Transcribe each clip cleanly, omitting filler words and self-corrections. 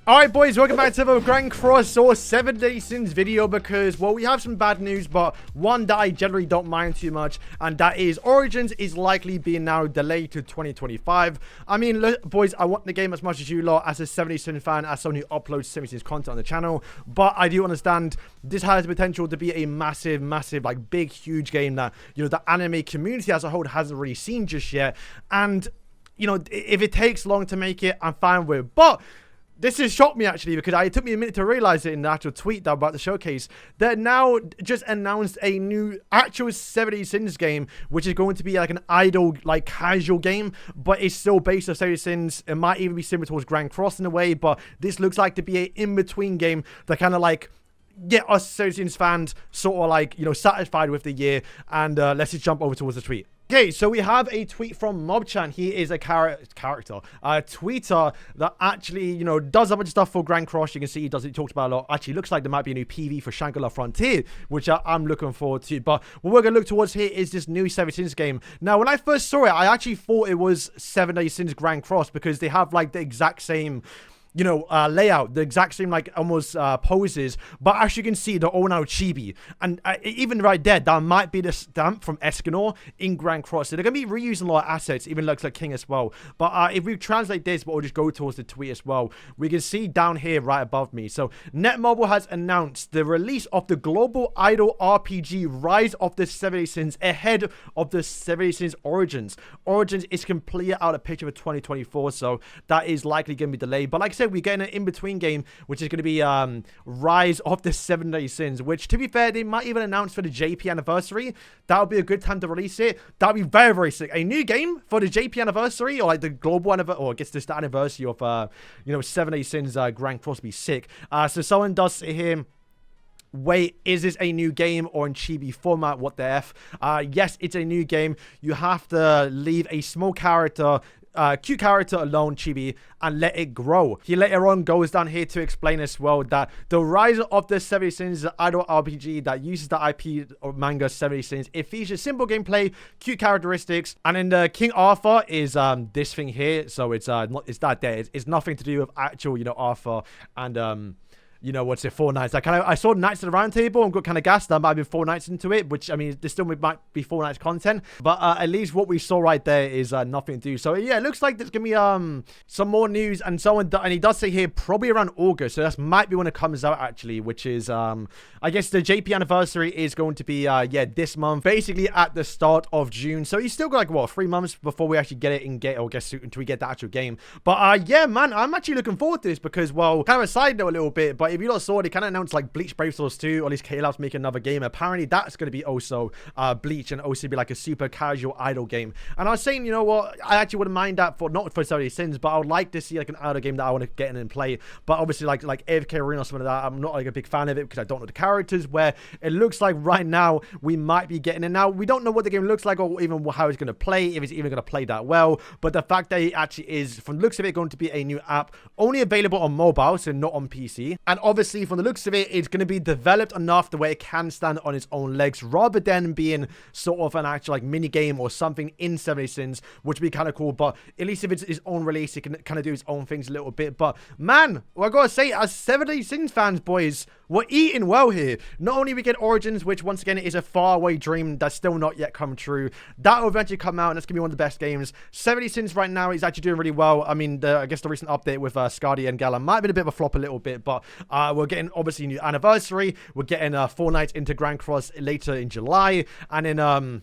Alright boys, welcome back to the Grand Cross or 7 Days Since video because, well, we have some bad news, but one that I generally don't mind too much, and that is Origins is likely being now delayed to 2025. I mean, look, boys, I want the game as much as you lot, as a 7 Days Since fan, as someone who uploads 7 Days Since content on the channel, but I do understand this has the potential to be a massive, like big, huge game that, you know, the anime community as a whole hasn't really seen just yet, and, you know, if it takes long to make it, I'm fine with it, but this has shocked me actually, because it took me a minute to realize it in the actual tweet that about the showcase. They now just announced a new actual 7 Days Since game, which is going to be like an idle, like casual game, but it's still based on 7 Days Since. It might even be similar towards Grand Cross in a way, but this looks like to be an in-between game that kind of like get us 7 Days Since fans sort of like, you know, satisfied with the year. And let's just jump over towards the tweet. Okay, so we have a tweet from Mobchan. He is a tweeter that actually, you know, does a bunch of stuff for Grand Cross. You can see he talks about a lot. Actually, looks like there might be a new PV for Shangri-La Frontier, which I'm looking forward to. But what we're going to look towards here is this new 7 Days Since game. Now, when I first saw it, I actually thought it was 7 Days Since Grand Cross because they have like the exact same, you know, layout, the exact same, like, almost poses, but as you can see, they're all now chibi, and even right there, that might be the stamp from Escanor in Grand Cross, so they're gonna be reusing a lot of assets, even looks like King as well, but if we translate this, but we'll just go towards the tweet as well, we can see down here, right above me, so Netmobile has announced the release of the global idol RPG Rise of the 7 Days Since ahead of the 7 Days Since Origins. Origins is completely out of picture for 2024, so that is likely gonna be delayed, but like I said, we get an in-between game, which is going to be Rise of the 7 Days Since, which, to be fair, they might even announce for the JP anniversary. That would be a good time to release it. That would be very, very sick. A new game for the JP anniversary, or like the global anniversary, or I guess this the anniversary of, you know, 7 Days Since Grand Cross would be sick. So someone does say here, wait, is this a new game or in chibi format? What the F? Yes, it's a new game. You have to leave a small character, cute character alone, chibi, and let it grow. He later on goes down here to explain as well that the Rise of the 7 Days Since is an idol RPG that uses the IP or manga 7 Days Since. It features simple gameplay, cute characteristics, and in the King Arthur is this thing here. So it's that there. It's nothing to do with actual, you know, Arthur and you know, what's it, 4 nights. I saw Knights of the Round Table and got kind of gassed. That might be 4 nights into it, which, I mean, there still might be 4 nights content. But at least what we saw right there is nothing to do. So, yeah, it looks like there's going to be some more news. And and he does say here, probably around August. So that might be when it comes out, actually, which is, I guess the JP anniversary is going to be, yeah, this month. Basically at the start of June. So he's still got, like, what, 3 months before we actually get it or guess until we get the actual game. But, yeah, man, I'm actually looking forward to this because, well, kind of a side note a little bit, but if you lot saw, they kind of announced like Bleach Brave Souls 2, or at least K-Lab's making another game. Apparently that's going to be also Bleach, and also be like a super casual idle game. And I was saying, you know what, I actually wouldn't mind that for, not for 7 Days Since, but I would like to see like an idle game that I want to get in and play. But obviously like AFK Arena or something like that, I'm not like a big fan of it because I don't know the characters, where it looks like right now we might be getting it. Now we don't know what the game looks like or even how it's going to play, if it's even going to play that well, but the fact that it actually is, from the looks of it, going to be a new app only available on mobile, so not on PC, and obviously from the looks of it, it's going to be developed enough the way it can stand on its own legs, rather than being sort of an actual like mini game or something in 7 Days Since, which would be kind of cool. But at least if it's its own release, it can kind of do its own things a little bit. But man, I gotta say, as 7 Days Since fans, boys, we're eating well here. Not only we get Origins, which once again is a faraway dream that's still not yet come true. That will eventually come out, and that's gonna be one of the best games. 7 Days Since right now is actually doing really well. I mean, I guess the recent update with Skadi and Gala might have been a bit of a flop a little bit, but we're getting obviously new anniversary. We're getting 4 nights into Grand Cross later in July, and then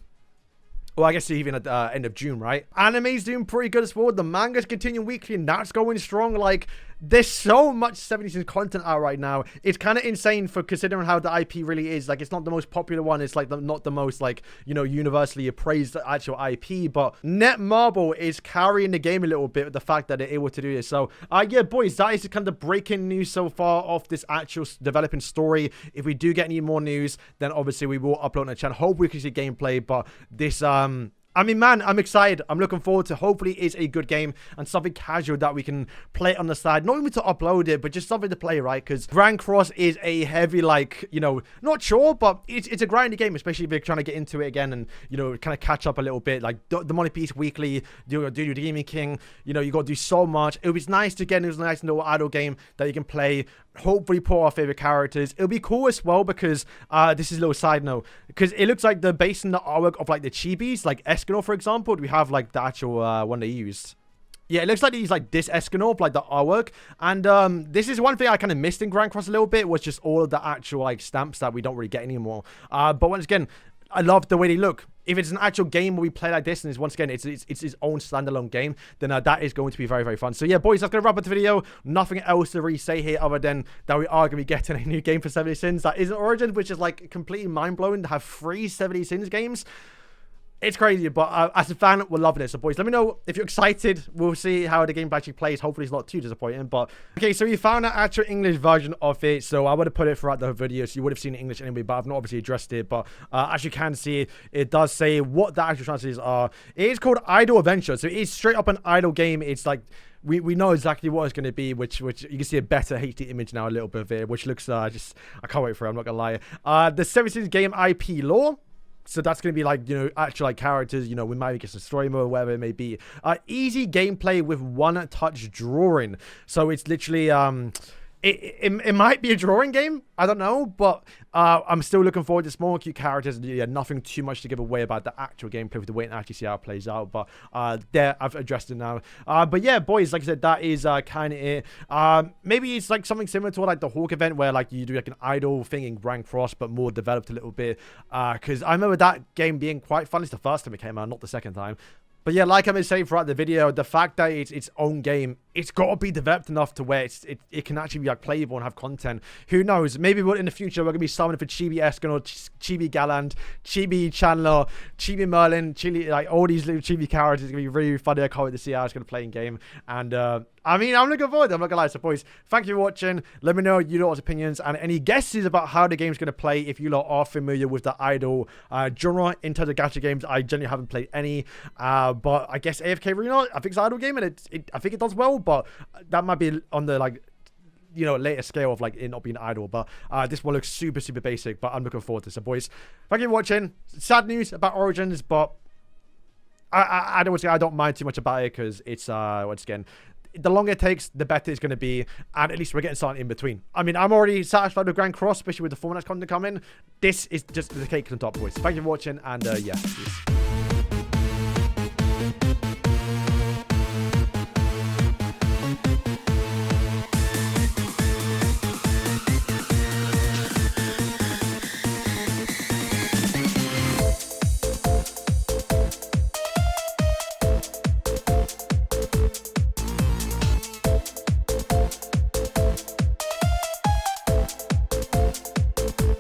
well, I guess even at the end of June, right? Anime's doing pretty good as well. The manga's continuing weekly, and that's going strong. Like, there's so much 7 Days Since content out right now. It's kind of insane for considering how the IP really is. Like, it's not the most popular one. It's like not the most, like, you know, universally appraised actual IP. But Netmarble is carrying the game a little bit with the fact that they're able to do this. So, yeah, boys, that is kind of the breaking news so far of this actual developing story. If we do get any more news, then obviously we will upload on the channel. Hope we can see gameplay. But this I mean, man, I'm excited. I'm looking forward to, hopefully it's a good game and something casual that we can play on the side. Not even to upload it, but just something to play, right? Because Grand Cross is a heavy, like, you know, not sure, but it's a grindy game, especially if you're trying to get into it again and, you know, kind of catch up a little bit. Like, the Money Piece Weekly, do your Demon King, you know, you got to do so much. It was nice to get, it was a nice little idle game that you can play. Hopefully pull our favorite characters. It'll be cool as well because this is a little side note, because it looks like they're based on the artwork of like the chibis, like Escanor, for example. We have like the actual one they used. Yeah, it looks like they use like this Escanor, like the artwork. And this is one thing I kind of missed in Grand Cross a little bit, was just all of the actual like stamps that we don't really get anymore. But once again, I love the way they look. If it's an actual game where we play like this, and once again, it's its own standalone game, then that is going to be very, very fun. So yeah, boys, that's going to wrap up the video. Nothing else to really say here other than that we are going to be getting a new game for 70 Sins. That isn't Origins, which is like completely mind-blowing to have 3 70 Sins games. It's crazy, but as a fan, we're loving it. So, boys, let me know if you're excited. We'll see how the game actually plays. Hopefully, it's not too disappointing. But, okay, so we found an actual English version of it. So, I would have put it throughout the video. So, you would have seen it in English anyway. But I've not obviously addressed it. But, as you can see, it does say what the actual translations are. It is called Idle Adventure. So, it is straight up an idle game. It's like... We know exactly what it's going to be, which you can see a better HD image now, a little bit of it, which looks, I can't wait for it, I'm not going to lie. The 70 game IP lore. So that's going to be like, you know, actual like characters, you know, we might get some story mode, whatever it may be. Easy gameplay with one-touch drawing. So it's literally, it might be a drawing game. I don't know, but I'm still looking forward to small, cute characters. Yeah, nothing too much to give away about the actual gameplay. With the wait and actually see how it plays out. But there, I've addressed it now. But yeah, boys, like I said, that is kind of it. Maybe it's like something similar to like the Hawk event, where like you do like an idle thing in Grand Cross, but more developed a little bit. Because I remember that game being quite fun. It's the first time it came out, not the second time. But yeah, like I've been saying throughout the video, the fact that it's its own game, it's got to be developed enough to where it can actually be like playable and have content. Who knows? Maybe in the future we're gonna be summoning for Chibi Escanor, Chibi Galland, Chibi Chandler, Chibi Merlin, Chibi, like all these little Chibi characters. It's gonna be really funny. I can't wait to see how it's gonna play in game. And I mean, I'm looking forward to it. I'm not gonna lie. So boys, thank you for watching. Let me know your lot's opinions and any guesses about how the game's gonna play. If you lot are familiar with the idle genre in terms of gacha games, I generally haven't played any. But I guess AFK Reno, I think it's an idle game, and I think it does well. But that might be on the like, you know, later scale of like it not being idle. But this one looks super, super basic. But I'm looking forward to it. So boys, thank you for watching. Sad news about Origins, but I don't want to say I don't mind too much about it, because it's once again, the longer it takes, the better it's going to be, and at least we're getting something in between. I mean, I'm already satisfied with Grand Cross, especially with the 4 nights content coming. This is just the cake on top, boys. Thank you for watching, and yeah, peace.